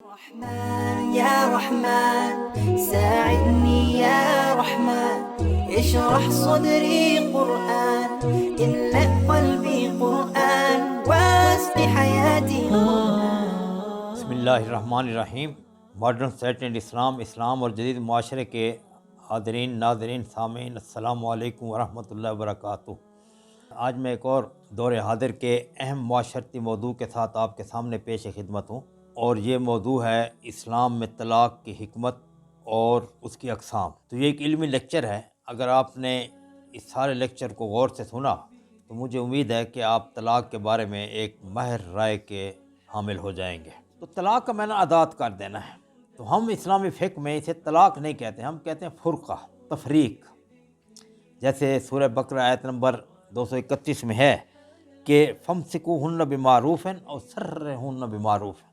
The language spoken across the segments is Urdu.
رحمن يا رحمن ساعدني يا رحمن اشرح صدري قرآن املأ قلبي قرآن واسق حياتي بسم اللہ الرحمن الرحیم۔ ماڈرن سوسائٹی اینڈ اسلام اور جدید معاشرے کے حاضرین، ناظرین، سامعین، السلام علیکم ورحمۃ اللہ وبرکاتہ۔ آج میں ایک اور دور حاضر کے اہم معاشرتی موضوع کے ساتھ آپ کے سامنے پیش خدمت ہوں، اور یہ موضوع ہے اسلام میں طلاق کی حکمت اور اس کی اقسام۔ تو یہ ایک علمی لیکچر ہے۔ اگر آپ نے اس سارے لیکچر کو غور سے سنا تو مجھے امید ہے کہ آپ طلاق کے بارے میں ایک ماہر رائے کے حامل ہو جائیں گے۔ تو طلاق کا معنی آزاد کر دینا ہے۔ تو ہم اسلامی فقہ میں اسے طلاق نہیں کہتے، ہم کہتے ہیں فرقہ، تفریق۔ جیسے سورہ بقرہ آیت نمبر 231 میں ہے کہ فَامْسِكُوهُنَّ بِمَعْرُوفٍ أَوْ سَرِّحُوهُنَّ بِمَعْرُوفٍ،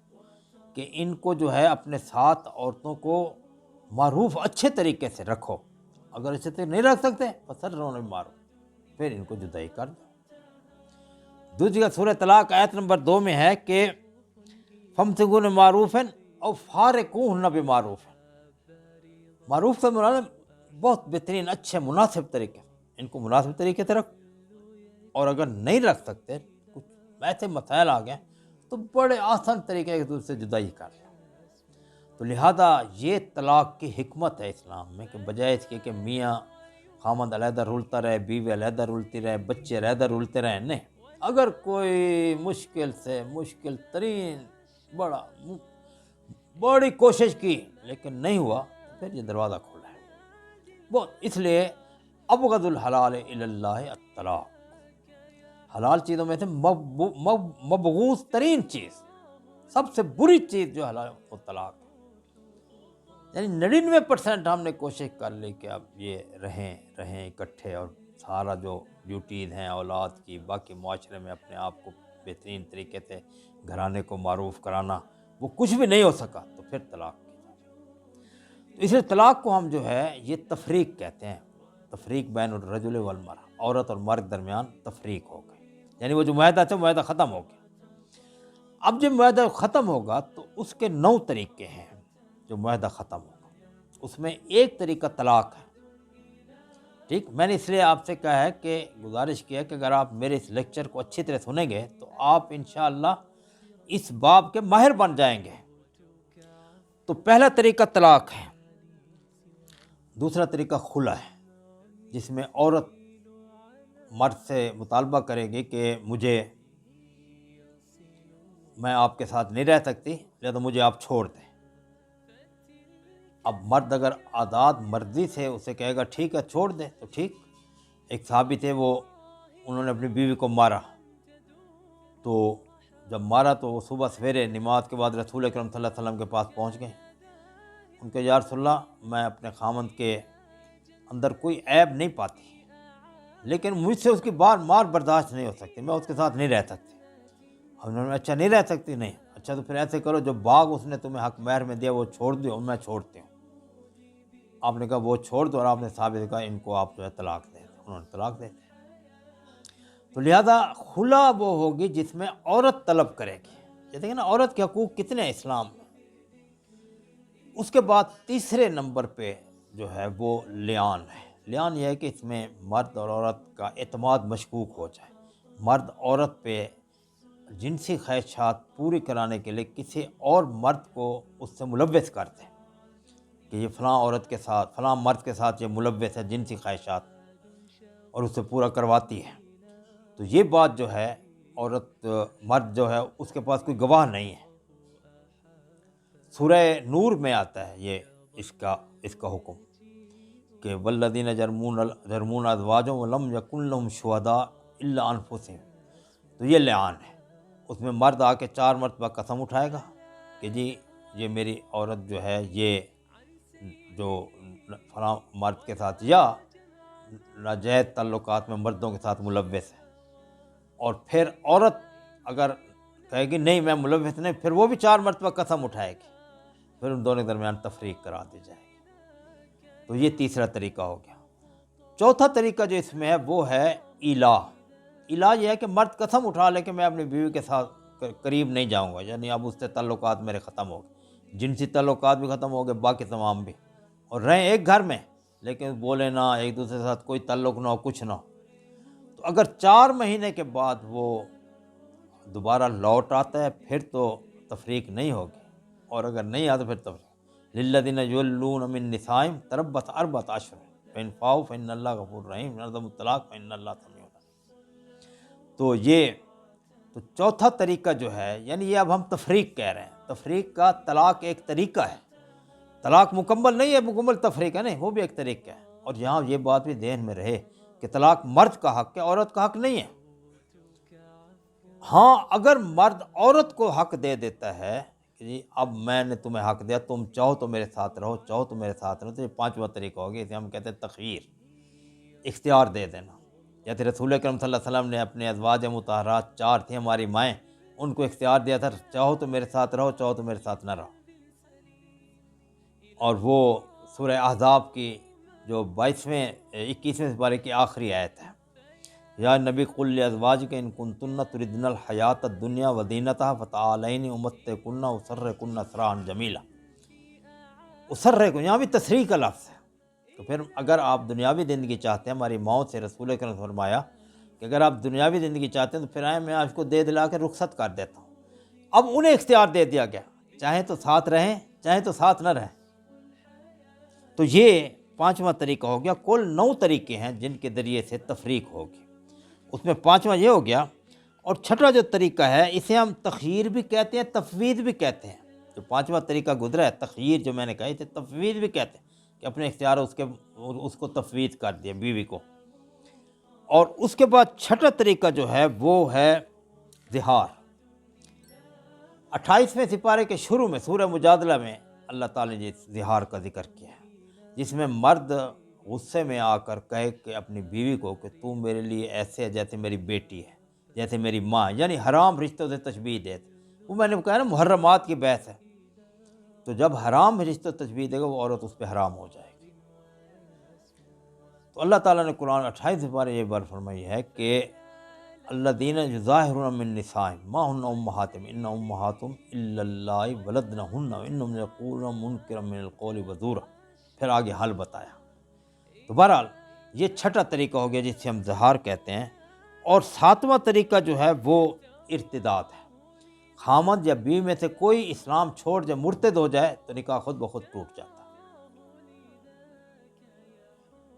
کہ ان کو جو ہے اپنے ساتھ عورتوں کو معروف اچھے طریقے سے رکھو، اگر اچھے طریقے نہیں رکھ سکتے فَسَرِّحُوهُنَّ بِمَعْرُوفٍ، پھر ان کو جدائی کر دو۔ دوسری جگہ سورہ طلاق آیت نمبر 2 میں ہے کہ فَامْسِكُوهُنَّ بِمَعْرُوفٍ أَوْ فَارِقُوهُنَّ بِمَعْرُوفٍ۔ معروف سے مراد بہت بہترین، اچھے، مناسب طریقے، ان کو مناسب طریقے سے رکھو، اور اگر نہیں رکھ سکتے، کچھ ایسے مسائل آ گئے تو بڑے آسان طریقے ایک دوسرے سے جدائی کر لو۔ تو لہذا یہ طلاق کی حکمت ہے اسلام میں، کہ بجائے اس کے کہ میاں خامند علیحدہ رولتا رہے، بیوی علیحدہ رولتی رہے، بچے علیحدہ رولتے رہے، نہیں، اگر کوئی مشکل سے مشکل ترین بڑی کوشش کی لیکن نہیں ہوا، پھر یہ دروازہ کھولا ہے بہت۔ اس لیے ابغض الحلال الی اللہ الطلاق، حلال چیزوں میں سے مبغوض ترین چیز، سب سے بری چیز جو حلال ہے وہ طلاق ہے۔ یعنی 99% ہم نے کوشش کر لی کہ اب یہ رہیں اکٹھے، اور سارا جو ڈیوٹیز ہیں اولاد کی، باقی معاشرے میں اپنے آپ کو بہترین طریقے سے گھرانے کو معروف کرانا، وہ کچھ بھی نہیں ہو سکا، تو پھر طلاق کی جائے۔ تو اس لیے طلاق کو ہم جو ہے یہ تفریق کہتے ہیں، تفریق بین الرجل والمرأہ، عورت اور مرد درمیان تفریق ہو گئی، یعنی وہ جو معاہدہ تھا معاہدہ ختم ہو گیا۔ اب جب معاہدہ ختم ہوگا تو اس کے 9 طریقے ہیں جو معاہدہ ختم ہوگا، اس میں ایک طریقہ طلاق ہے۔ ٹھیک، میں نے اس لیے آپ سے کہا ہے کہ گزارش کیا کہ اگر آپ میرے اس لیکچر کو اچھی طرح سنیں گے تو آپ انشاءاللہ اس باب کے ماہر بن جائیں گے۔ تو پہلا طریقہ طلاق ہے۔ دوسرا طریقہ خلع ہے، جس میں عورت مرد سے مطالبہ کرے گی کہ میں آپ کے ساتھ نہیں رہ سکتی، لہذا مجھے آپ چھوڑ دیں۔ اب مرد اگر آزاد مرضی سے اسے کہے گا ٹھیک ہے چھوڑ دے تو ٹھیک۔ ایک صحابی تھے، انہوں نے اپنی بیوی کو مارا، تو جب مارا تو وہ صبح سویرے نماز کے بعد رسول اکرم صلی اللہ علیہ وسلم کے پاس پہنچ گئے۔ ان کے یا رسول اللہ، میں اپنے خامند کے اندر کوئی عیب نہیں پاتی، لیکن مجھ سے اس کی مار برداشت نہیں ہو سکتی، میں اس کے ساتھ نہیں رہ سکتی۔ انہوں نے اچھا نہیں رہ سکتی، نہیں، اچھا تو پھر ایسے کرو، جو باغ اس نے تمہیں حق مہر میں دیا وہ چھوڑ دو، میں چھوڑتی ہوں۔ آپ نے کہا وہ چھوڑ دو، اور آپ نے ثابت کہا ان کو آپ جو ہے طلاق دے دیں، انہوں نے طلاق دے دی۔ تو لہذا خلع وہ ہوگی جس میں عورت طلب کرے گی۔ یہ دیکھیں نا عورت کے حقوق کتنے ہیں اسلام میں۔ اس کے بعد تیسرے نمبر پہ جو ہے وہ لیان ہے۔ لیان یہ ہے کہ اس میں مرد اور عورت کا اعتماد مشکوک ہو جائے، مرد عورت پہ جنسی خواہشات پوری کرانے کے لیے کسی اور مرد کو اس سے ملوث کر دے کہ یہ فلاں عورت کے ساتھ، فلاں مرد کے ساتھ یہ ملوث ہے جنسی خواہشات، اور اسے پورا کرواتی ہے۔ تو یہ بات جو ہے مرد جو ہے اس کے پاس کوئی گواہ نہیں ہے۔ سورہ نور میں آتا ہے یہ اس کا حکم کہ والذین یرمون ازواجہم ولم یکن لہم شہداء الا انفسہم۔ تو یہ لعان ہے، اس میں مرد آ کے 4 مرتبہ قسم اٹھائے گا کہ جی یہ میری عورت جو ہے یہ جو فلاں مرد کے ساتھ یا ناجائز تعلقات میں مردوں کے ساتھ ملوث ہے، اور پھر عورت اگر کہے گی نہیں میں ملوث نہیں، پھر وہ بھی 4 مرتبہ قسم اٹھائے گی، پھر ان دونوں کے درمیان تفریق کرا دی جائے گی۔ تو یہ تیسرا طریقہ ہو گیا۔ چوتھا طریقہ جو اس میں ہے وہ ہے ایلا۔ ایلا یہ ہے کہ مرد قسم اٹھا لے کہ میں اپنی بیوی کے ساتھ قریب نہیں جاؤں گا، یعنی اب اس سے تعلقات میرے ختم ہو گئے، جنسی تعلقات بھی ختم ہو گئے، باقی تمام بھی، اور رہیں ایک گھر میں لیکن بولے نہ، ایک دوسرے کے ساتھ کوئی تعلق نہ ہو، کچھ نہ ہو، تو اگر 4 مہینے کے بعد وہ دوبارہ لوٹ آتا ہے پھر تو تفریق نہیں ہوگی، اور اگر نہیں آتا پھر تفریق۔ للذین یولون من نسائہم تربص 4 اشہر فإن فاؤوا فإن اللہ غفور رحیم، عدم الطلاق فإن اللہ سمیع علیم۔ تو یہ تو چوتھا طریقہ جو ہے، یعنی یہ اب ہم تفریق کہہ رہے ہیں، تفریق کا طلاق ایک طریقہ ہے، طلاق مکمل نہیں ہے، مکمل تفریق ہے نہیں، وہ بھی ایک طریقہ ہے۔ اور یہاں یہ بات بھی ذہن میں رہے کہ طلاق مرد کا حق ہے، عورت کا حق نہیں ہے۔ ہاں اگر مرد عورت کو حق دے دیتا ہے کہ جی اب میں نے تمہیں حق دیا، تم چاہو تو میرے ساتھ رہو، چاہو تو میرے ساتھ رہو، تو یہ 5واں طریقہ ہو گیا، اسے ہم کہتے ہیں تخییر، اختیار دے دینا۔ جیسے رسول اکرم صلی اللہ علیہ وسلم نے اپنے ازواج مطہرات 4 تھیں ہماری مائیں، ان کو اختیار دیا تھا، چاہو تو میرے ساتھ رہو، چاہو تو میرے ساتھ نہ رہو۔ اور وہ سورہ احزاب کی جو 21ویں سپارے کی آخری آیت ہے، یا نبی قل لازواجک ان کنتن تردن الحیات الدنیا وزینتہا فتعالین امتعکن واسرحکن سراحا جمیلا۔ اسرحکن یہاں بھی تسریح کا لفظ ہے، تو پھر اگر آپ دنیاوی زندگی چاہتے ہیں، ہماری موت سے رسول اکرم نے فرمایا کہ اگر آپ دنیاوی زندگی چاہتے ہیں تو پھر آئیں میں آپ کو دے دلا کے رخصت کر دیتا ہوں۔ اب انہیں اختیار دے دیا گیا، چاہیں تو ساتھ رہیں، چاہیں تو ساتھ نہ رہیں۔ تو یہ 5واں طریقہ ہو گیا۔ کل 9 طریقے ہیں جن کے ذریعے سے تفریق ہوگی، اس میں 5واں یہ ہو گیا۔ اور 6واں جو طریقہ ہے اسے ہم تخییر بھی کہتے ہیں، تفویض بھی کہتے ہیں۔ جو 5واں طریقہ گزرا ہے تخییر، جو میں نے کہا اسے تفویض بھی کہتے ہیں کہ اپنے اختیار اس کو تفویض کر دیا بیوی کو۔ اور اس کے بعد 6واں طریقہ جو ہے وہ ہے ظہار۔ 28ویں سپارے کے شروع میں سورہ مجادلہ میں اللہ تعالی نے ظہار کا ذکر کیا ہے، جس میں مرد غصے میں آ کر کہے کہ اپنی بیوی کو کہ تم میرے لیے ایسے ہے جیسے میری بیٹی ہے، جیسے میری ماں، یعنی حرام رشتوں سے تشبیہ دے۔ وہ میں نے کہا نا محرمات کی بحث ہے، تو جب حرام رشتوں سے تشبیہ دے گا وہ عورت اس پہ حرام ہو جائے گی۔ تو اللہ تعالیٰ نے قرآن 28 سپارے یہ بات فرمائی ہے کہ الذین یظاہرون من نسائہم ما ہن امہاتہم ان امہاتہم الا اللہ ولدنہن وانہم یقولون منکرا من القول وزورا، پھر آگے حل بتایا۔ تو بہرحال یہ 6واں طریقہ ہو گیا جس سے ہم ظہار کہتے ہیں۔ اور 7واں طریقہ جو ہے وہ ارتداد ہے۔ خامد یا بیوی میں سے کوئی اسلام چھوڑ جب مرتد ہو جائے تو نکاح خود بخود ٹوٹ جاتا ہے،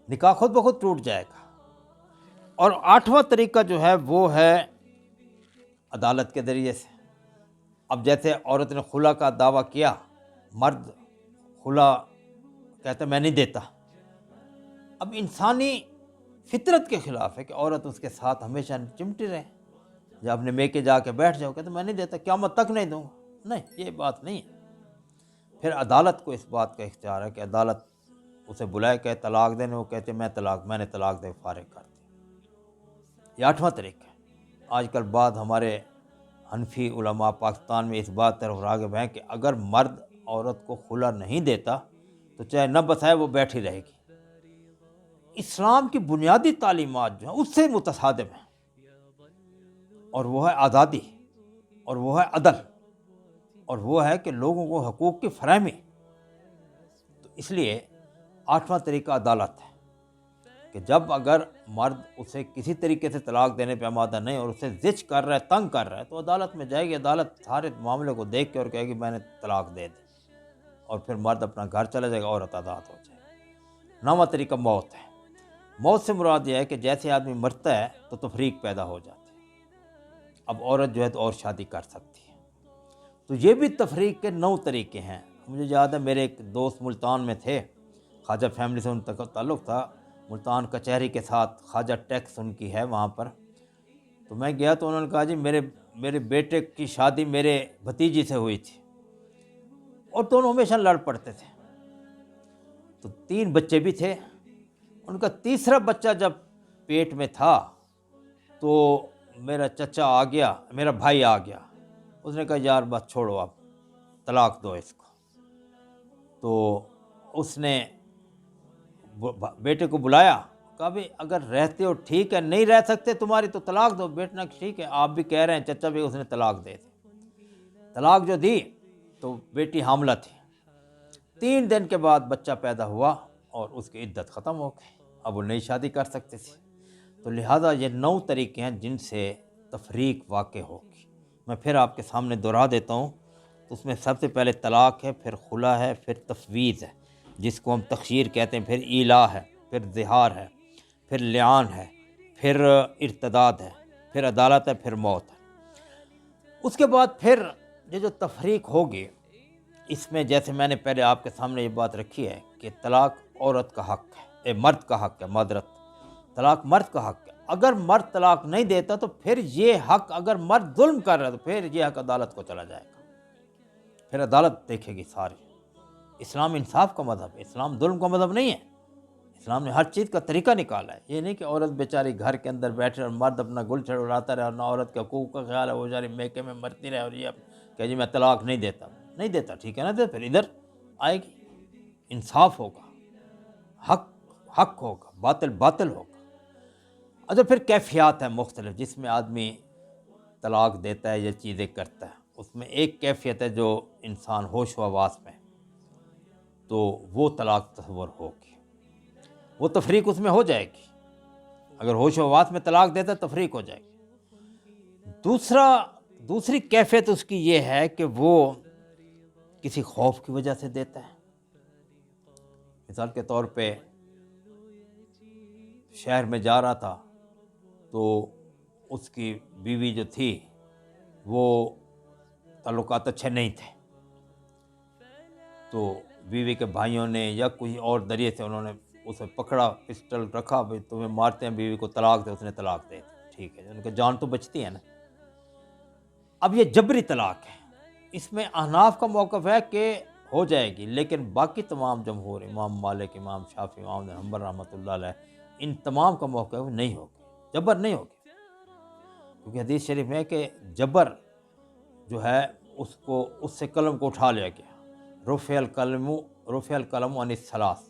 نکاح خود بخود ٹوٹ جائے گا۔ اور 8واں طریقہ جو ہے وہ ہے عدالت کے ذریعے سے۔ اب جیسے عورت نے خلا کا دعویٰ کیا، مرد خلا کہتا میں نہیں دیتا، اب انسانی فطرت کے خلاف ہے کہ عورت اس کے ساتھ ہمیشہ چمٹی رہے، یا اپنے میکے جا کے بیٹھ جاؤ کہتے میں نہیں دیتا، قیامت تک نہیں دوں گا، نہیں، یہ بات نہیں ہے۔ پھر عدالت کو اس بات کا اختیار ہے کہ عدالت اسے بلائے کہ طلاق دینے، وہ کہتے میں نے طلاق دے فارغ کر دیا۔ یہ 8واں طریقہ ہے۔ آج کل بعض ہمارے حنفی علماء پاکستان میں اس بات طرف راغب ہیں کہ اگر مرد عورت کو خلا نہیں دیتا تو چاہے نہ بسائے وہ بیٹھی رہے گی۔ اسلام کی بنیادی تعلیمات جو ہیں اس سے متصادم ہیں، اور وہ ہے آزادی، اور وہ ہے عدل، اور وہ ہے کہ لوگوں کو حقوق کی فراہمی۔ تو اس لیے 8واں طریقہ عدالت ہے کہ جب اگر مرد اسے کسی طریقے سے طلاق دینے پہ آمادہ نہیں اور اسے زچ کر رہا ہے، تنگ کر رہا ہے، تو عدالت میں جائے گی، عدالت سارے معاملے کو دیکھ کے اور کہے گی میں نے طلاق دے دی، اور پھر مرد اپنا گھر چلا جائے گا، عورت آزاد ہو جائے گی۔ 9واں طریقہ موت ہے۔ موت سے مراد یہ ہے کہ جیسے آدمی مرتا ہے تو تفریق پیدا ہو جاتی ہے، اب عورت جو ہے تو اور شادی کر سکتی ہے۔ تو یہ بھی تفریق کے 9 طریقے ہیں۔ مجھے یاد ہے میرے ایک دوست ملتان میں تھے، خواجہ فیملی سے ان کا تعلق تھا، ملتان کچہری کے ساتھ خواجہ ٹیکس ان کی ہے وہاں پر۔ تو میں گیا تو انہوں نے کہا جی میرے بیٹے کی شادی میرے بھتیجی سے ہوئی تھی، اور دونوں ہمیشہ لڑ پڑتے تھے، تو 3 بچے بھی تھے۔ ان کا تیسرا بچہ جب پیٹ میں تھا تو میرا چچا آ گیا، میرا بھائی آ گیا، اس نے کہا یار بس چھوڑو، اب طلاق دو اس کو۔ تو اس نے بیٹے کو بلایا، کہا بھی اگر رہتے ہو ٹھیک ہے، نہیں رہ سکتے تمہاری تو طلاق دو۔ بیٹا ٹھیک ہے، آپ بھی کہہ رہے ہیں، چچا بھی، اس نے طلاق دے دی۔ طلاق جو دی تو بیٹی حاملہ تھی، 3 دن کے بعد بچہ پیدا ہوا اور اس کی عدت ختم ہو گئی، اب وہ نئی شادی کر سکتے تھے۔ تو لہٰذا یہ 9 طریقے ہیں جن سے تفریق واقع ہوگی۔ میں پھر آپ کے سامنے دہرا دیتا ہوں۔ تو اس میں سب سے پہلے طلاق ہے، پھر خلا ہے، پھر تفویض ہے جس کو ہم تخشیر کہتے ہیں، پھر ایلا ہے، پھر ظہار ہے، پھر لعان ہے، پھر ارتداد ہے، پھر عدالت ہے، پھر موت ہے۔ اس کے بعد پھر یہ جو تفریق ہوگی، اس میں جیسے میں نے پہلے آپ کے سامنے یہ بات رکھی ہے کہ طلاق عورت کا حق ہے، مرد کا حق ہے، معذرت، طلاق مرد کا حق ہے۔ اگر مرد طلاق نہیں دیتا تو پھر یہ حق، اگر مرد ظلم کر رہا ہے تو پھر یہ حق عدالت کو چلا جائے گا، پھر عدالت دیکھے گی ساری۔ اسلام انصاف کا مذہب ہے، اسلام ظلم کا مذہب نہیں ہے۔ اسلام نے ہر چیز کا طریقہ نکالا ہے۔ یہ نہیں کہ عورت بیچاری گھر کے اندر بیٹھے اور مرد اپنا گل چھڑ اڑاتا رہے اور نہ عورت کے حقوق کا خیال ہے، وہ بیچاری میکے میں مرتی رہے اور یہ کہ جی میں طلاق نہیں دیتا، ٹھیک ہے نا، تو پھر ادھر آئے گی، انصاف ہوگا، حق حق ہوگا، باطل باطل ہوگا۔ اچھا، پھر کیفیات ہیں مختلف جس میں آدمی طلاق دیتا ہے یا چیزیں کرتا ہے۔ اس میں ایک کیفیت ہے جو انسان ہوش و حواس میں، تو وہ طلاق تصور ہوگی، وہ تفریق اس میں ہو جائے گی۔ اگر ہوش و حواس میں طلاق دیتا ہے تفریق ہو جائے گی۔ دوسری کیفیت اس کی یہ ہے کہ وہ کسی خوف کی وجہ سے دیتا ہے۔ مثال کے طور پہ شہر میں جا رہا تھا تو اس کی بیوی جو تھی وہ تعلقات اچھے نہیں تھے، تو بیوی کے بھائیوں نے یا کوئی اور ذریعے سے انہوں نے اسے پکڑا، پسٹل رکھا، بھئی تمہیں مارتے ہیں، بیوی کو طلاق دے، اس نے طلاق دے دی، ٹھیک ہے، ان کی جان تو بچتی ہے نا۔ اب یہ جبری طلاق ہے، اس میں احناف کا موقف ہے کہ ہو جائے گی، لیکن باقی تمام جمہور، امام مالک، امام شافعی، امام بن حنبل رحمۃ اللہ علیہ، ان تمام کا موقف نہیں ہوگی، جبر نہیں ہوگی، کیونکہ حدیث شریف میں ہے کہ جبر جو ہے اس سے قلم کو اٹھا لیا گیا، رفع القلم عن الثلاث،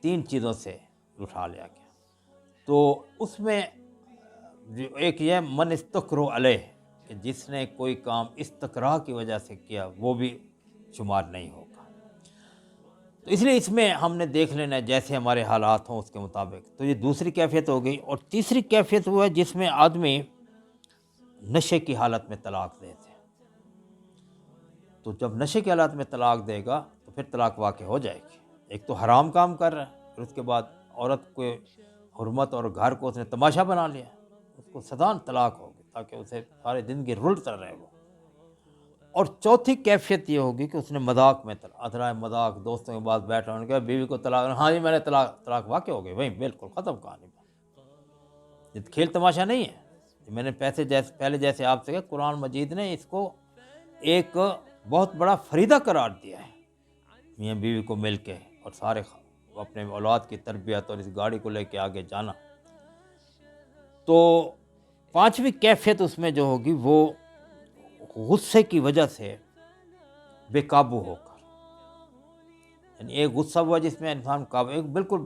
3 چیزوں سے اٹھا لیا گیا۔ تو اس میں ایک یہ من استکرہ علیہ، کہ جس نے کوئی کام استکراہ کی وجہ سے کیا وہ بھی شمار نہیں ہوگا۔ تو اس لیے اس میں ہم نے دیکھ لینا ہے جیسے ہمارے حالات ہوں اس کے مطابق۔ تو یہ دوسری کیفیت ہو گئی۔ اور تیسری کیفیت وہ ہے جس میں آدمی نشے کی حالت میں طلاق دے دے۔ تو جب نشے کی حالت میں طلاق دے گا تو پھر طلاق واقع ہو جائے گی۔ ایک تو حرام کام کر رہا ہے، پھر اس کے بعد عورت کو حرمت اور گھر کو اس نے تماشا بنا لیا، اس کو سدان طلاق ہوگی تاکہ اسے سارے زندگی رلتا رہے وہ۔ اور چوتھی کیفیت یہ ہوگی کہ اس نے مذاق میں اثرائے مذاق، دوستوں کے بعد بیٹھا، انہوں نے کہا بیوی کو طلاق، ہاں جی میں نے طلاق واقع ہو گئی، وہیں بالکل ختم کہانی۔ یہ کھیل تماشا نہیں ہے۔ میں نے پہلے جیسے آپ سے کہا، قرآن مجید نے اس کو ایک بہت بڑا فریضہ قرار دیا ہے، میاں بیوی کو مل کے اور سارے اپنے اولاد کی تربیت اور اس گاڑی کو لے کے آگے جانا۔ تو 5ویں کیفیت اس میں جو ہوگی وہ غصے کی وجہ سے بے قابو ہو کر، یعنی ایک غصہ ہوا جس میں انسان ایک بالکل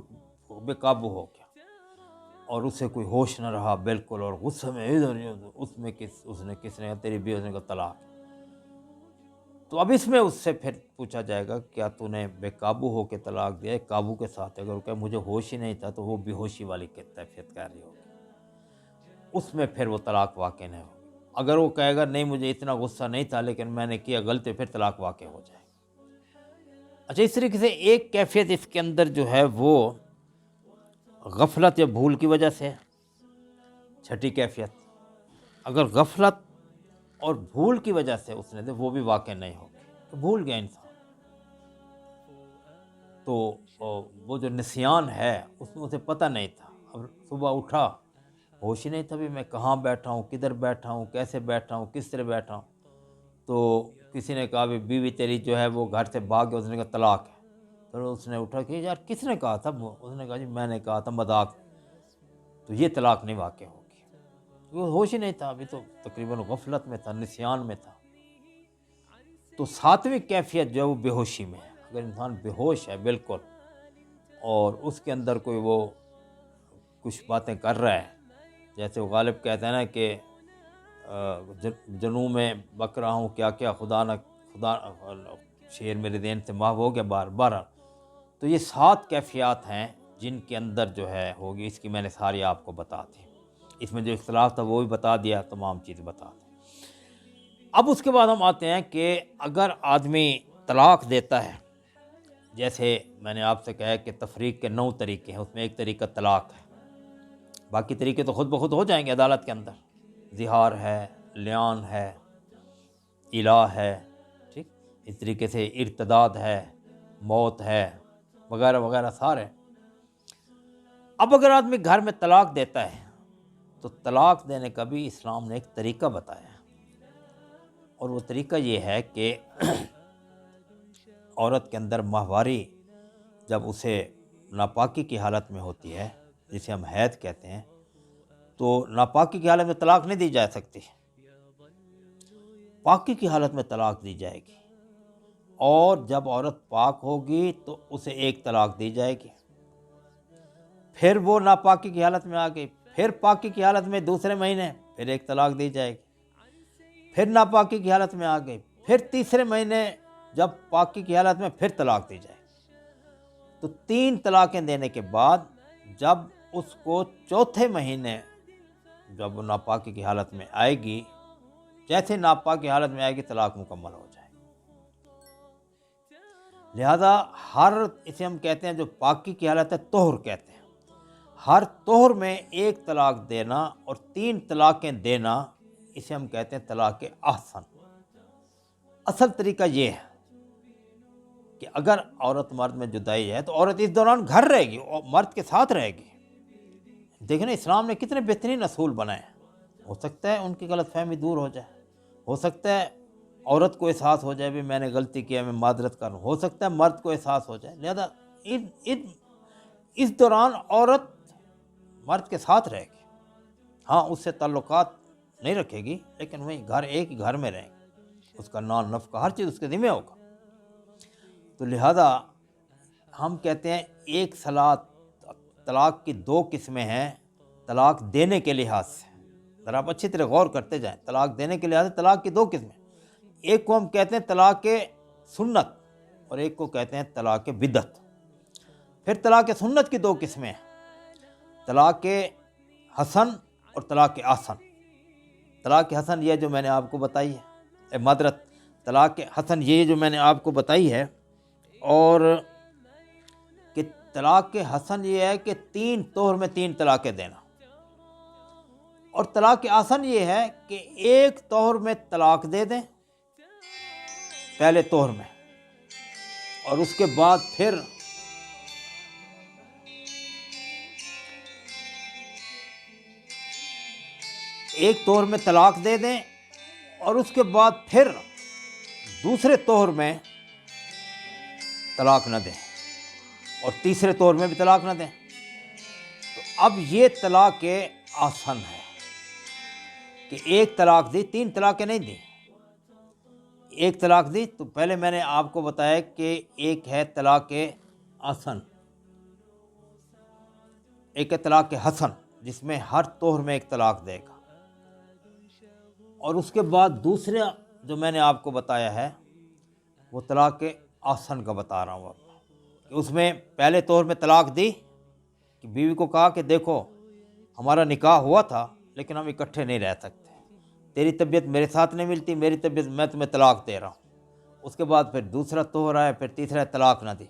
بے قابو ہو گیا اور اسے کوئی ہوش نہ رہا بالکل، اور غصے میں کس نے تیری بھی اس نے کہا طلاق۔ تو اب اس میں اس سے پھر پوچھا جائے گا کیا تو نے بے قابو ہو کے طلاق دیا ہے قابو کے ساتھ؟ اگر وہ کہ مجھے ہوش ہی نہیں تھا تو وہ بے ہوشی والی کیفیت کر رہی ہوگی، اس میں پھر وہ طلاق واقع نہیں ہوگی۔ اگر وہ کہے گا نہیں مجھے اتنا غصہ نہیں تھا لیکن میں نے کیا غلطی، پھر طلاق واقع ہو جائے گی۔ اچھا، اس طریقے سے ایک کیفیت اس کے اندر جو ہے وہ غفلت یا بھول کی وجہ سے، 6ٹھی کیفیت اگر غفلت اور بھول کی وجہ سے اس نے وہ بھی واقع نہیں ہوگی، بھول گیا انسان، تو وہ جو نسیان ہے اس میں اسے پتہ نہیں تھا، اب صبح اٹھا ہوش ہی نہیں تھا بھی میں کہاں بیٹھا ہوں، کدھر بیٹھا ہوں، کیسے بیٹھا ہوں، کس طرح بیٹھا ہوں۔ تو کسی نے کہا بھی بیوی تیری جو ہے وہ گھر سے بھاگ گیا، اس نے کہا طلاق ہے۔ تو اس نے اٹھا کہ یار کس نے کہا تھا؟ اس نے کہا جی میں نے کہا تھا، مذاق۔ تو یہ طلاق نہیں واقع ہوگی، وہ ہوش ہی نہیں تھا، ابھی تو تقریباً غفلت میں تھا، نسیان میں تھا۔ تو 7ویں کیفیت جو ہے وہ بے ہوشی میں ہے۔ اگر انسان بے ہوش ہے بالکل اور اس کے اندر کوئی وہ کچھ باتیں کر رہا ہے، جیسے وہ غالب کہتے ہیں نا کہ جنوں میں بک رہا ہوں کیا کیا، خدا شعر میرے ذہن سے محو ہو گیا بہرحال. تو یہ 7 کیفیات ہیں جن کے اندر جو ہے ہوگی. اس کی میں نے ساری آپ کو بتا دی. اس میں جو اختلاف تھا وہ بھی بتا دیا, تمام چیزیں بتا دی. اب اس کے بعد ہم آتے ہیں کہ اگر آدمی طلاق دیتا ہے, جیسے میں نے آپ سے کہا کہ تفریق کے 9 طریقے ہیں, اس میں ایک طریقہ طلاق ہے, باقی طریقے تو خود بخود ہو جائیں گے عدالت کے اندر. زہار ہے, لیان ہے, الہ ہے, ٹھیک, اس طریقے سے ارتداد ہے, موت ہے, وغیرہ وغیرہ سارے. اب اگر آدمی گھر میں طلاق دیتا ہے تو طلاق دینے کا بھی اسلام نے ایک طریقہ بتایا ہے, اور وہ طریقہ یہ ہے کہ عورت کے اندر ماہواری جب اسے ناپاکی کی حالت میں ہوتی ہے, جسے ہم حید کہتے ہیں, تو ناپاکی کی حالت میں طلاق نہیں دی جا سکتی, پاکی کی حالت میں طلاق دی جائے گی. اور جب عورت پاک ہوگی تو اسے ایک طلاق دی جائے گی. پھر وہ ناپاکی کی حالت میں آ گئی, پھر پاکی کی حالت میں دوسرے مہینے پھر ایک طلاق دی جائے گی. پھر ناپاکی کی حالت میں آ گئی, پھر تیسرے مہینے جب پاکی کی حالت میں پھر طلاق دی جائے گی. تو 3 طلاقیں دینے کے بعد جب اس کو چوتھے مہینے جب وہ ناپاکی کی حالت میں آئے گی, جیسے ناپاکی کی حالت میں آئے گی طلاق مکمل ہو جائے گی. لہذا ہر, اسے ہم کہتے ہیں جو پاکی کی حالت ہے طہر کہتے ہیں, ہر طہر میں ایک طلاق دینا اور 3 طلاقیں دینا, اسے ہم کہتے ہیں طلاق احسن. اصل طریقہ یہ ہے کہ اگر عورت مرد میں جدائی ہے تو عورت اس دوران گھر رہے گی اور مرد کے ساتھ رہے گی. دیکھیں نا اسلام نے کتنے بہترین اصول بنائے ہیں. ہو سکتا ہے ان کی غلط فہمی دور ہو جائے, ہو سکتا ہے عورت کو احساس ہو جائے بھی میں نے غلطی کیا, میں معذرت کروں, ہو سکتا ہے مرد کو احساس ہو جائے. لہذا اس دوران عورت مرد کے ساتھ رہے گی, ہاں اس سے تعلقات نہیں رکھے گی, لیکن وہی گھر ایک ہی گھر میں رہیں گے, اس کا نان نفقہ ہر چیز اس کے ذمہ ہوگا. تو لہذا ہم کہتے ہیں ایک طلاق کی 2 قسمیں ہیں طلاق دینے کے لحاظ سے. ذرا آپ اچھی طرح غور کرتے جائیں. طلاق دینے کے لحاظ سے طلاق کی 2 قسمیں, ایک کو ہم کہتے ہیں طلاق سنت اور ایک کو کہتے ہیں طلاق بدعت. پھر طلاق سنت کی 2 قسمیں ہیں, طلاق حسن اور طلاق احسن. طلاق حسن یہ جو میں نے آپ کو بتائی ہے, معذرت, طلاق حسن یہ جو میں نے آپ کو بتائی ہے, اور کہ طلاق حسن یہ ہے کہ 3 طہر میں 3 طلاقیں دینا, اور طلاق احسن یہ ہے کہ ایک طہر میں طلاق دے دیں پہلے طہر میں, اور اس کے بعد پھر ایک طہر میں طلاق دے دیں, اور اس کے بعد پھر دوسرے طہر میں طلاق نہ دیں, اور تیسرے طہر میں بھی طلاق نہ دیں. تو اب یہ طلاق آسان ہے کہ ایک طلاق دی, 3 طلاقیں نہیں دی, ایک طلاق دی. تو پہلے میں نے آپ کو بتایا کہ ایک ہے طلاق آسان, ایک ہے طلاق حسن جس میں ہر طہر میں ایک طلاق دے گا, اور اس کے بعد دوسرا جو میں نے آپ کو بتایا ہے وہ طلاق آسن کا بتا رہا ہوں آپ کو, کہ اس میں پہلے طور میں طلاق دی کہ بیوی کو کہا کہ دیکھو ہمارا نکاح ہوا تھا لیکن ہم اکٹھے نہیں رہ سکتے, تیری طبیعت میرے ساتھ نہیں ملتی, میری طبیعت, میں تمہیں طلاق دے رہا ہوں. اس کے بعد پھر دوسرا طہر آیا, پھر تیسرا طلاق نہ دی.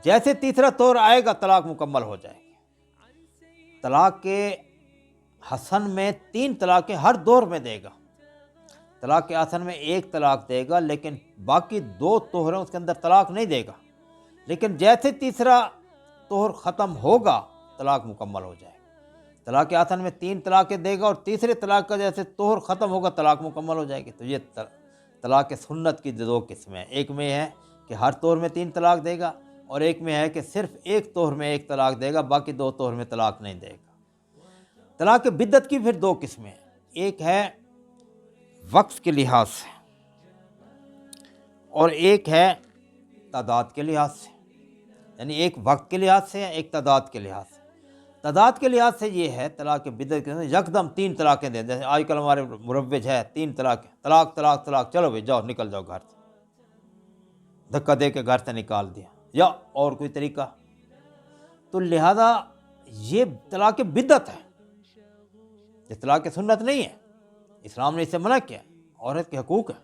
جیسے تیسرا طہر آئے گا طلاق مکمل ہو جائے گی. طلاق حسن میں 3 طلاقیں ہر دور میں دے گا, طلاق حسن میں 1 طلاق دے گا, لیکن باقی 2 طہر ہیں اس کے اندر طلاق نہیں دے گا. لیکن جیسے تیسرا طہر ختم ہوگا طلاق مکمل ہو جائے گا. طلاق حسن میں 3 طلاقیں دے گا, اور تیسرے طلاق کا جیسے طہر ختم ہوگا طلاق مکمل ہو جائے گی. تو یہ طلاق سنت کی 2 قسمیں ہیں. ایک میں ہے کہ ہر طہر میں 3 طلاق دے گا, اور ایک میں ہے کہ صرف ایک طہر میں 1 طلاق دے گا, باقی 2 طہر میں طلاق نہیں دے گا. طلاق بدعت کی پھر 2 قسمیں ہیں. ایک ہے وقت کے لحاظ سے, اور ایک ہے تعداد کے لحاظ سے. یعنی ایک وقت کے لحاظ سے ہے, ایک تعداد کے لحاظ سے. تعداد کے لحاظ سے یہ ہے طلاق بدعت کے یکدم 3 طلاقیں دیں, جیسے آج کل ہمارے مروج ہے 3 طلاقیں, طلاق طلاق طلاق, چلو بھائی جاؤ نکل جاؤ گھر سے. دھکا دے کے گھر سے نکال دیا، یا اور کوئی طریقہ. تو لہذا یہ طلاق بدعت ہے، یہ طلاق سنت نہیں ہے. اسلام نے اسے منع کیا. عورت کے حقوق ہے،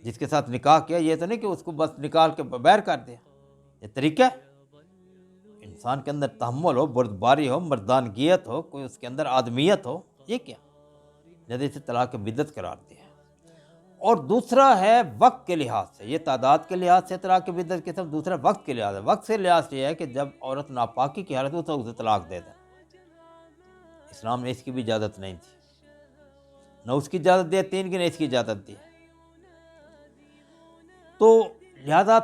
جس کے ساتھ نکاح کیا یہ تو نہیں کہ اس کو بس نکال کے باہر کر دیا. یہ طریقہ ہے. انسان کے اندر تحمل ہو، بردباری ہو، مردانگیت ہو، کوئی اس کے اندر آدمیت ہو. یہ کیا جیسے اسے طلاق بدعت قرار دیا. اور دوسرا ہے وقت کے لحاظ سے، یہ تعداد کے لحاظ سے طلاق بدعت کی طرف. دوسرا وقت کے لحاظ ہے. وقت سے لحاظ سے یہ ہے کہ جب عورت ناپاکی کی حالت ہو تو اسے طلاق دے دیں. اسلام نے اس کی بھی اجازت نہیں تھی، نہ اس کی اجازت دی 3 کی، نہ اس کی اجازت دی. تو لہذا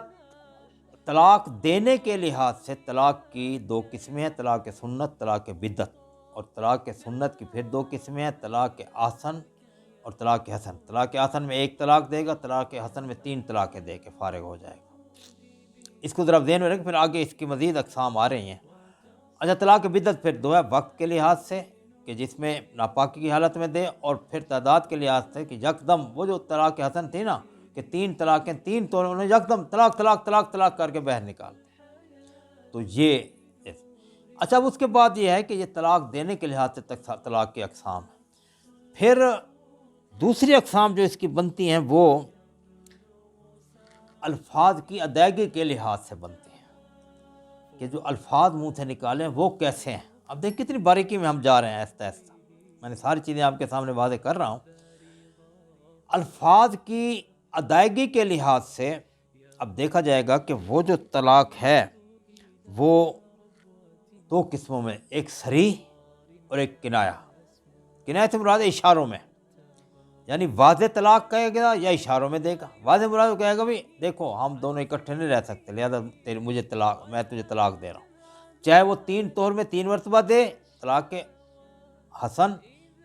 طلاق دینے کے لحاظ سے طلاق کی 2 قسمیں ہیں، طلاق سنت، طلاق بدعت. اور طلاق سنت کی پھر 2 قسمیں ہیں، طلاق احسن اور طلاق حسن. طلاق حسن میں 1 طلاق دے گا، طلاق حسن میں 3 طلاقیں دے کے فارغ ہو جائے گا. اس کو ذرا ذہن میں رکھ، پھر آگے اس کی مزید اقسام آ رہی ہیں. اچھا، طلاق بدعت پھر 2 ہے، وقت کے لحاظ سے کہ جس میں ناپاکی کی حالت میں دے، اور پھر تعداد کے لحاظ سے کہ یکدم وہ جو طلاق حسن تھی نا کہ 3 طلاقیں 3 تو انہوں نے یکدم طلاق طلاق طلاق طلاق کر کے باہر نکال دیں. تو یہ اچھا، اب اس کے بعد یہ ہے کہ یہ طلاق دینے کے لحاظ سے طلاق کی اقسام ہیں. پھر دوسری اقسام جو اس کی بنتی ہیں وہ الفاظ کی ادائیگی کے لحاظ سے بنتی ہیں، کہ جو الفاظ منہ سے نکالیں وہ کیسے ہیں. اب دیکھ کتنی باریکی میں ہم جا رہے ہیں آہستہ آہستہ. میں نے ساری چیزیں آپ کے سامنے واضح کر رہا ہوں. الفاظ کی ادائیگی کے لحاظ سے اب دیکھا جائے گا کہ وہ جو طلاق ہے وہ 2 قسموں میں، ایک صریح اور ایک کنایہ. کنایہ سے مراد اشاروں میں، یعنی واضح طلاق کہے گا یا اشاروں میں دے گا. واضح مراد کہے گا بھی دیکھو ہم دونوں اکٹھے نہیں رہ سکتے، لہذا مجھے طلاق، میں تجھے طلاق دے رہا ہوں. چاہے وہ 3 طور میں 3 مرتبہ دے، طلاق حسن،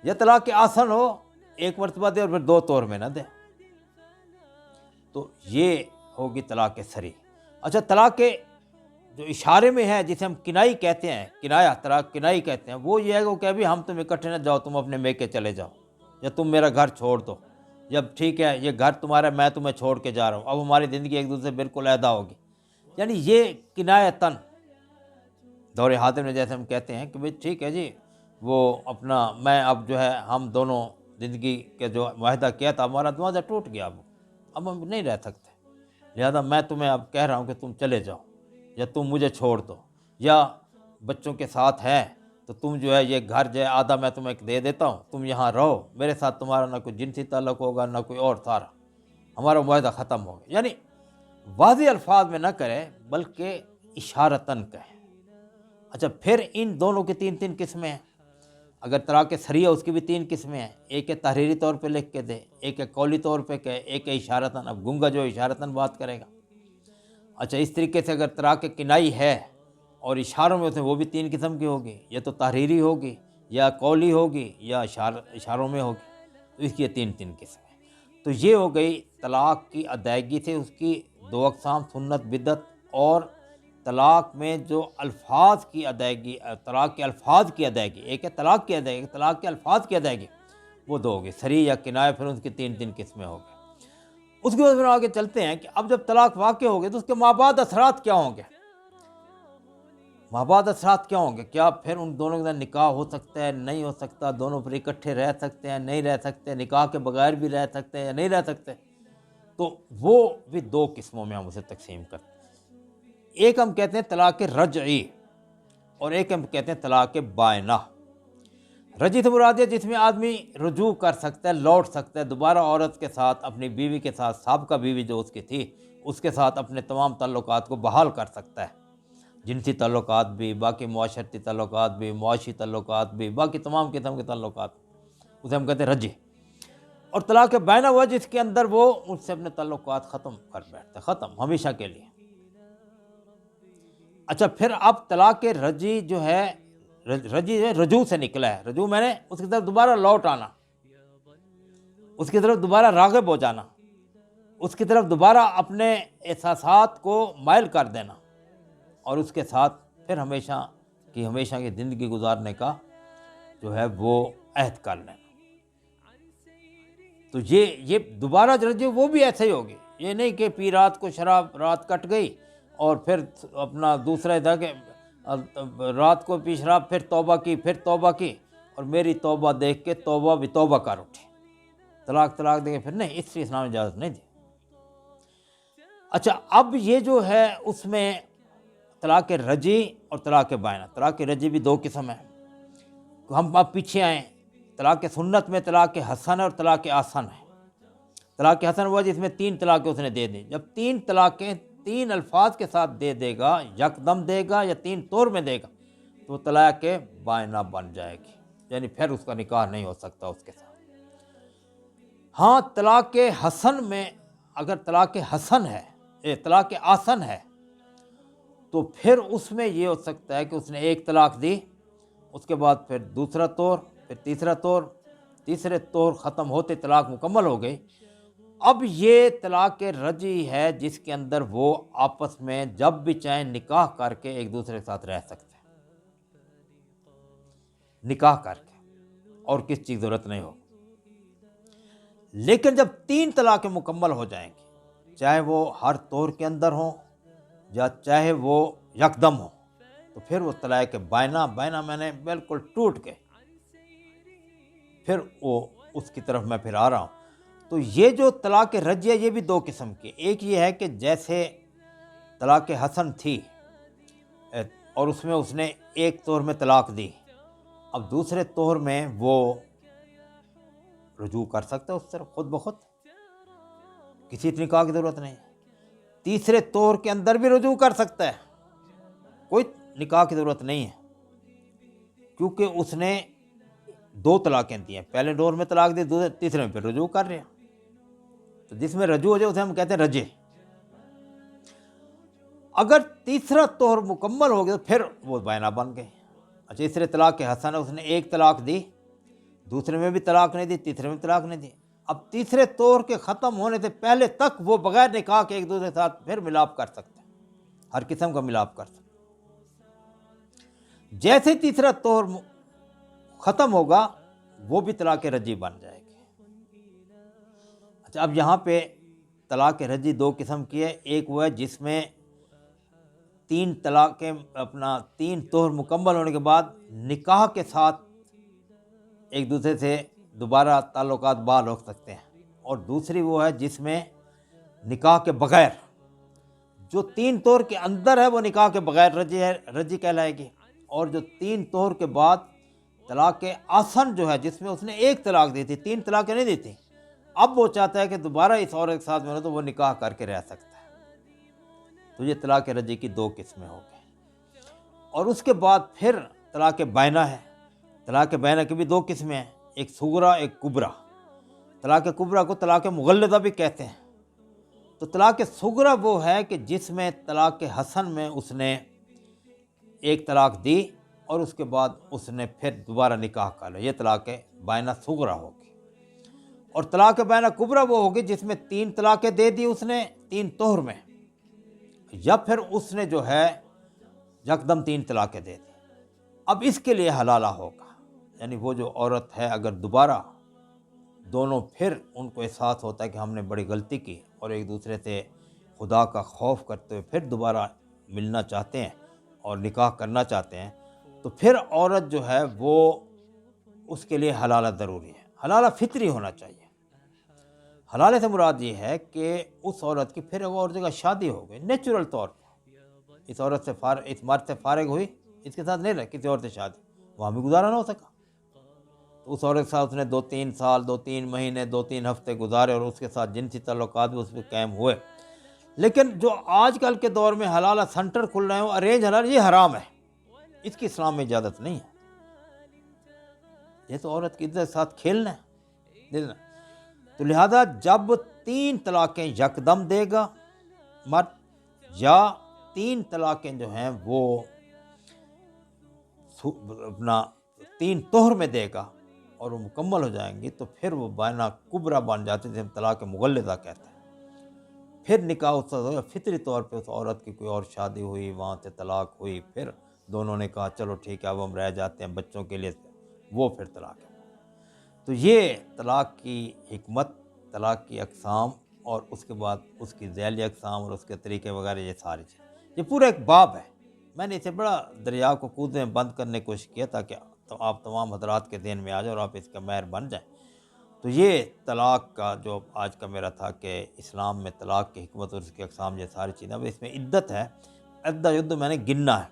یا طلاق آسن ہو 1 مرتبہ دے اور پھر 2 طور میں نہ دے. تو یہ ہوگی طلاق صریح. اچھا، طلاق جو اشارے میں ہے جسے ہم کنائی کہتے ہیں، کنایہ، طلاق کنائی کہتے ہیں، وہ یہ ہے کہ بھی ہم تم اکٹھے نہ جاؤ، تم اپنے میکے چلے جاؤ، یا تم میرا گھر چھوڑ دو، جب ٹھیک ہے یہ گھر تمہارا، میں تمہیں چھوڑ کے جا رہا ہوں، اب ہماری زندگی ایک دوسرے سے بالکل علیحدہ ہوگی. یعنی یہ کنایتاً دور حاضر میں جیسے ہم کہتے ہیں کہ بھئی ٹھیک ہے جی، وہ اپنا میں اب جو ہے ہم دونوں زندگی کے جو معاہدہ کیا تھا ہمارا معاہدہ ٹوٹ گیا، اب ہم نہیں رہ سکتے، لہذا میں تمہیں اب کہہ رہا ہوں کہ تم چلے جاؤ، یا تم مجھے چھوڑ دو، یا بچوں کے ساتھ ہے تو تم جو ہے یہ گھر جو ہے آدھا میں تمہیں دے دیتا ہوں، تم یہاں رہو، میرے ساتھ تمہارا نہ کوئی جنسی تعلق ہوگا نہ کوئی اور، سارا ہمارا معاہدہ ختم ہو گیا. یعنی واضح الفاظ میں نہ کرے بلکہ اشارتاً کہے. اچھا، پھر ان دونوں کی 3 قسمیں ہیں. اگر طلاق صریح ہے اس کی بھی 3 قسمیں ہیں. ایک ہے تحریری طور پہ لکھ کے دے، ایک ہے قولی طور پہ کہے، ایک ہے اشارتاً. اب گنگا جو اشارتاً بات کرے گا. اچھا، اس طریقے سے اگر طلاق کنائی ہے اور اشاروں میں وہ بھی 3 قسم کی ہوگی، یا تو تحریری ہوگی یا قولی ہوگی یا اشاروں میں ہوگی. تو اس کی 3 قسمیں. تو یہ ہو گئی طلاق کی ادائیگی سے اس کی 2 اقسام، سنت بدعت. اور طلاق میں جو الفاظ کی ادائیگی، طلاق کے الفاظ کی ادائیگی، ایک ہے طلاق کی ادائیگی، طلاق کے الفاظ کی ادائیگی، وہ 2 ہوگی، صریح یا کنایہ. پھر اس کی 3 قسمیں ہو گئی. اس کے بعد پھر آگے چلتے ہیں کہ اب جب طلاق واقع ہو گئے تو اس کے مابعد اثرات کیا ہوں گے. مابعد اثرات کیا ہوں گے؟ کیا پھر ان دونوں کے ساتھ نکاح ہو سکتا ہے، نہیں ہو سکتا؟ دونوں پھر اکٹھے رہ سکتے ہیں، نہیں رہ سکتے؟ نکاح کے بغیر بھی رہ سکتے ہیں یا نہیں رہ سکتے؟ تو وہ بھی 2 قسموں میں ہم اسے تقسیم کرتے ہیں. ایک ہم کہتے ہیں طلاق رجعی اور ایک ہم کہتے ہیں طلاق بائنہ. رجعی سے مراد ہے جس میں آدمی رجوع کر سکتا ہے، لوٹ سکتا ہے دوبارہ عورت کے ساتھ، اپنی بیوی کے ساتھ، سابقہ بیوی جو اس کی تھی اس کے ساتھ اپنے تمام تعلقات کو بحال کر سکتا ہے، جنسی تعلقات بھی، باقی معاشرتی تعلقات بھی، معاشی تعلقات بھی، باقی تمام قسم کے تعلقات، اسے ہم کہتے ہیں رجعی. اور طلاق بائنہ ہوا جس کے اندر وہ مجھ سے اپنے تعلقات ختم کر بیٹھتا ہے، ختم ہمیشہ کے لیے. اچھا، پھر اب طلاق رجعی جو ہے، رجعی جو ہے رجوع سے نکلا ہے. رجوع میں نے اس کی طرف دوبارہ لوٹ آنا، اس کی طرف دوبارہ راغب ہو جانا، اس کی طرف دوبارہ اپنے احساسات کو مائل کر دینا، اور اس کے ساتھ پھر ہمیشہ کی زندگی گزارنے کا جو ہے وہ عہد کر لینا. تو یہ دوبارہ رجوع وہ بھی ایسے ہی ہوگی. یہ نہیں کہ پی رات کو شراب رات کٹ گئی اور پھر اپنا دوسرا تھا کہ رات کو پی شراب پھر توبہ کی اور میری توبہ دیکھ کے توبہ بھی توبہ کر اٹھے، طلاق دے کے پھر نہیں، اس لیے اسلام نے اجازت نہیں دی۔ اچھا، اب یہ جو ہے اس میں طلاق رجعی اور طلاق بائنہ، طلاق رجعی بھی دو قسم ہیں۔ ہم اب پیچھے آئیں، طلاق سنت میں طلاق حسن اور طلاق آسن ہے۔ طلاق حسن ہوا جس میں 3 طلاقیں اس نے دے دیں، جب 3 طلاقیں 3 الفاظ کے ساتھ دے گا، یکدم دے گا یا 3 طور میں دے گا، تو طلاق بائنہ بن جائے گی، یعنی پھر اس کا نکاح نہیں ہو سکتا اس کے ساتھ۔ ہاں، طلاق حسن میں اگر طلاق حسن ہے، طلاق آسن ہے، تو پھر اس میں یہ ہو سکتا ہے کہ اس نے 1 طلاق دی، اس کے بعد پھر دوسرا طور، پھر تیسرا طور، تیسرے طور ختم ہوتے طلاق مکمل ہو گئی۔ اب یہ طلاق رجعی ہے جس کے اندر وہ آپس میں جب بھی چاہیں نکاح کر کے ایک دوسرے کے ساتھ رہ سکتے ہیں، نکاح کر کے، اور کس چیز کی ضرورت نہیں ہو۔ لیکن جب 3 طلاقیں مکمل ہو جائیں گی، چاہے وہ ہر طور کے اندر ہوں یا چاہے وہ یکدم ہوں، تو پھر وہ طلاق بائنہ میں نے بالکل ٹوٹ گئے، پھر وہ اس کی طرف میں پھر آ رہا ہوں۔ تو یہ جو طلاق رجعیہ یہ بھی 2 قسم کی، ایک یہ ہے کہ جیسے طلاق حسن تھی اور اس میں اس نے 1 طور میں طلاق دی، اب دوسرے طور میں وہ رجوع کر سکتا ہے اس طرف خود بخود، کسی نکاح کی ضرورت نہیں۔ تیسرے طور کے اندر بھی رجوع کر سکتا ہے، کوئی نکاح کی ضرورت نہیں ہے، کیونکہ اس نے 2 طلاقیں دی ہیں، پہلے دور میں طلاق دی، تیسرے میں پھر رجوع کر رہے ہیں، تو جس میں رجوع ہو جائے اسے ہم کہتے ہیں رجع۔ اگر تیسرا طور مکمل ہو گیا تو پھر وہ بائنہ بن گئے۔ اچھا، تیسرے طلاق حسن ہے، اس نے 1 طلاق دی، دوسرے میں بھی طلاق نہیں دی، تیسرے میں طلاق نہیں دی، اب تیسرے طور کے ختم ہونے سے پہلے تک وہ بغیر نکاح کے ایک دوسرے کے ساتھ پھر ملاپ کر سکتے ہیں، ہر قسم کا ملاپ کر سکتے ہیں۔ جیسے تیسرا طور ختم ہوگا وہ بھی طلاق رجعی بن جائے گی۔ اچھا، اب یہاں پہ طلاق رجعی 2 قسم کی ہے، ایک وہ ہے جس میں 3 طلاقیں 3 طور مکمل ہونے کے بعد نکاح کے ساتھ ایک دوسرے سے دوبارہ تعلقات بحال ہو سکتے ہیں، اور دوسری وہ ہے جس میں نکاح کے بغیر، جو 3 طور کے اندر ہے وہ نکاح کے بغیر رجعی کہلائے گی، اور جو 3 طور کے بعد طلاق آسن جو ہے جس میں اس نے 1 طلاق دی تھی، 3 طلاقیں نہیں دی تھی، اب وہ چاہتا ہے کہ دوبارہ اس عورت کے ساتھ ملے تو وہ نکاح کر کے رہ سکتا ہے۔ تو یہ طلاق رجعی کی 2 قسمیں ہو گئی۔ اور اس کے بعد پھر طلاق بائنہ ہے۔ طلاق بائنہ کی بھی 2 قسمیں ہیں، ایک صغریٰ ایک کبریٰ۔ طلاق کبریٰ کو طلاق مغلظہ بھی کہتے ہیں۔ تو طلاق صغریٰ وہ ہے کہ جس میں طلاق حسن میں اس نے 1 طلاق دی اور اس کے بعد اس نے پھر دوبارہ نکاح کر لیا، یہ طلاق بائنہ صغریٰ ہوگی۔ اور طلاق بائنہ کبریٰ وہ ہوگی جس میں 3 طلاقیں دے دی اس نے 3 طہر میں، یا پھر اس نے جو ہے یکدم 3 طلاقیں دے دی۔ اب اس کے لیے حلالہ ہوگا، یعنی وہ جو عورت ہے اگر دوبارہ دونوں پھر ان کو احساس ہوتا ہے کہ ہم نے بڑی غلطی کی اور ایک دوسرے سے خدا کا خوف کرتے ہوئے پھر دوبارہ ملنا چاہتے ہیں اور نکاح کرنا چاہتے ہیں، تو پھر عورت جو ہے وہ اس کے لیے حلالہ ضروری ہے۔ حلالہ فطری ہونا چاہیے۔ حلالہ سے مراد یہ ہے کہ اس عورت کی پھر اور جگہ شادی ہو گئی نیچرل طور پر، اس عورت سے اس مرد سے فارغ ہوئی، اس کے ساتھ نہیں رہے، کسی اور سے شادی، وہاں بھی گزارا نہ ہو سکا، تو اس عورت کے ساتھ اس نے 2-3 سال 2-3 مہینے 2-3 ہفتے گزارے اور اس کے ساتھ جنسی تعلقات بھی اس پہ قائم ہوئے۔ لیکن جو آج کل کے دور میں حلالہ سنٹر کھل رہے ہیں وہ ارینج حلال، یہ حرام ہے، اس کی اسلام میں اجازت نہیں ہے۔ یہ تو عورت کی عزت کے ساتھ کھیلنا ہے۔ تو لہذا جب 3 طلاقیں یکدم دے گا مرد، یا 3 طلاقیں جو ہیں وہ 3 طہر میں دے گا اور وہ مکمل ہو جائیں گی، تو پھر وہ بائنہ کبریٰ بن جاتی ہے، جسے ہم طلاق مغلظہ کہتے ہیں۔ پھر نکاح اس سے فطری طور پہ اس عورت کی کوئی اور شادی ہوئی، وہاں سے طلاق ہوئی، پھر دونوں نے کہا چلو ٹھیک ہے اب ہم رہ جاتے ہیں بچوں کے لیے، وہ پھر طلاق ہے۔ تو یہ طلاق کی حکمت، طلاق کی اقسام اور اس کے بعد اس کی ذیلی اقسام اور اس کے طریقے وغیرہ، یہ ساری چیز، یہ پورا ایک باب ہے۔ میں نے اسے بڑا دریا کو کود میں بند کرنے کی کوشش کیا تاکہ تو آپ تمام حضرات کے ذہن میں آ جائے اور آپ اس کا ماہر بن جائیں۔ تو یہ طلاق کا جو آج کا میرا تھا کہ اسلام میں طلاق کی حکمت اور اس کی اقسام، یہ ساری چیزیں۔ اب اس میں عدت ہے، عدت میں نے گننا ہے،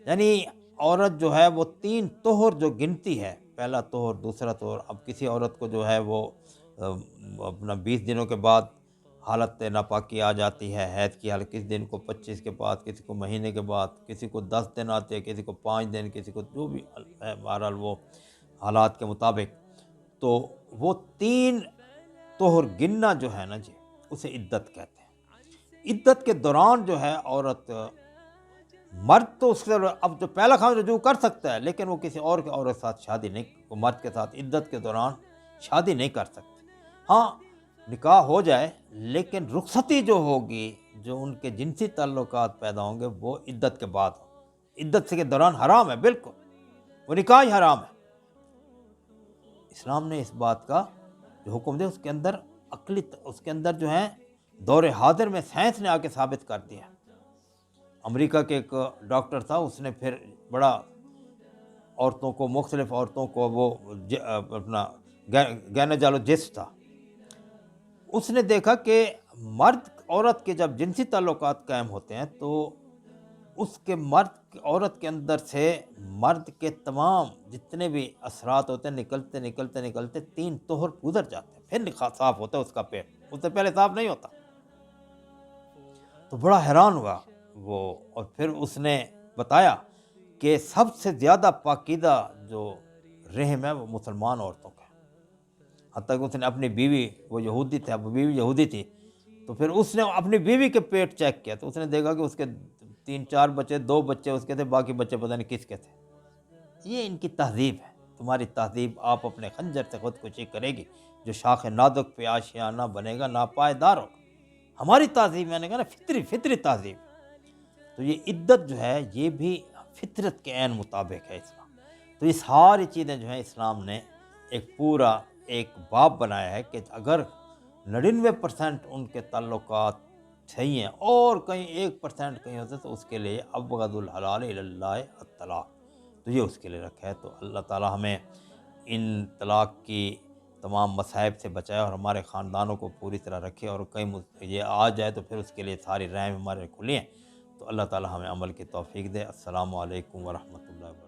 یعنی عورت جو ہے وہ 3 طہر جو گنتی ہے، پہلا طہر، دوسرا طہر۔ اب کسی عورت کو جو ہے وہ اپنا 20 دنوں کے بعد حالت ناپاکی آ جاتی ہے، حیض کی حالت، کسی دن کو 25 کے بعد، کسی کو مہینے کے بعد، کسی کو 10 دن آتے ہیں، کسی کو 5 دن، کسی کو جو بھی ہے، بہرحال وہ حالات کے مطابق۔ تو وہ 3 طہر گننا جو ہے نا جی، اسے عدت کہتے ہیں۔ عدت کے دوران جو ہے عورت، مرد تو اس سے اب جو پہلا خامد رجوع کر سکتا ہے، لیکن وہ کسی اور کے عورت کے ساتھ شادی نہیں، وہ مرد کے ساتھ عدت کے دوران شادی نہیں کر سکتی۔ ہاں نکاح ہو جائے، لیکن رخصتی جو ہوگی، جو ان کے جنسی تعلقات پیدا ہوں گے، وہ عدت کے بعد ہوں۔ عدت کے دوران حرام ہے، بالکل وہ نکاح ہی حرام ہے۔ اسلام نے اس بات کا جو حکم دے، اس کے اندر عقلی، اس کے اندر جو ہے دور حاضر میں سائنس نے آ کے ثابت کر دیا۔ امریکہ کے ایک ڈاکٹر تھا، اس نے پھر بڑا عورتوں کو، مختلف عورتوں کو، وہ اپنا گینیکالوجسٹ تھا، اس نے دیکھا کہ مرد عورت کے جب جنسی تعلقات قائم ہوتے ہیں تو اس کے مرد عورت کے اندر سے مرد کے تمام جتنے بھی اثرات ہوتے ہیں نکلتے نکلتے نکلتے 3 طہر گزر جاتے ہیں، پھر نکاح صاف ہوتا ہے اس کا پیٹ، اس سے پہلے صاف نہیں ہوتا۔ تو بڑا حیران ہوا وہ، اور پھر اس نے بتایا کہ سب سے زیادہ پاکیزہ جو رحم ہے وہ مسلمان عورتوں کا ہے۔ حتیٰ کہ اس نے اپنی بیوی، وہ یہودی تھے، اب بیوی یہودی تھی، تو پھر اس نے اپنی بیوی کے پیٹ چیک کیا تو اس نے دیکھا کہ اس کے 3-4 بچے، 2 بچے اس کے تھے، باقی بچے پتہ نہیں کس کے تھے۔ یہ ان کی تہذیب ہے، تمہاری تہذیب آپ اپنے خنجر سے خودکشی کرے گی، جو شاخ نازک پہ آشیانہ بنے گا ناپائیدار ہوگا۔ ہماری تہذیب، میں نے کہا نا، فطری تہذیب۔ تو یہ عدت جو ہے یہ بھی فطرت کے عین مطابق ہے اسلام۔ تو یہ ساری چیزیں جو ہیں اسلام نے ایک پورا ایک باب بنایا ہے کہ اگر 99% ان کے تعلقات صحیح ہیں اور کہیں 1% کہیں ہوتے تو اس کے لیے ابغض الحلال الی اللہ الطلاق، تو یہ اس کے لیے رکھا ہے۔ تو اللہ تعالی ہمیں ان طلاق کی تمام مصائب سے بچائے اور ہمارے خاندانوں کو پوری طرح رکھے، اور کہیں یہ آ جائے تو پھر اس کے لیے ساری رحم ہمارے کھلی ہیں۔ تو اللہ تعالی ہمیں عمل کی توفیق دے۔ السلام علیکم ورحمۃ اللہ وبرکاتہ۔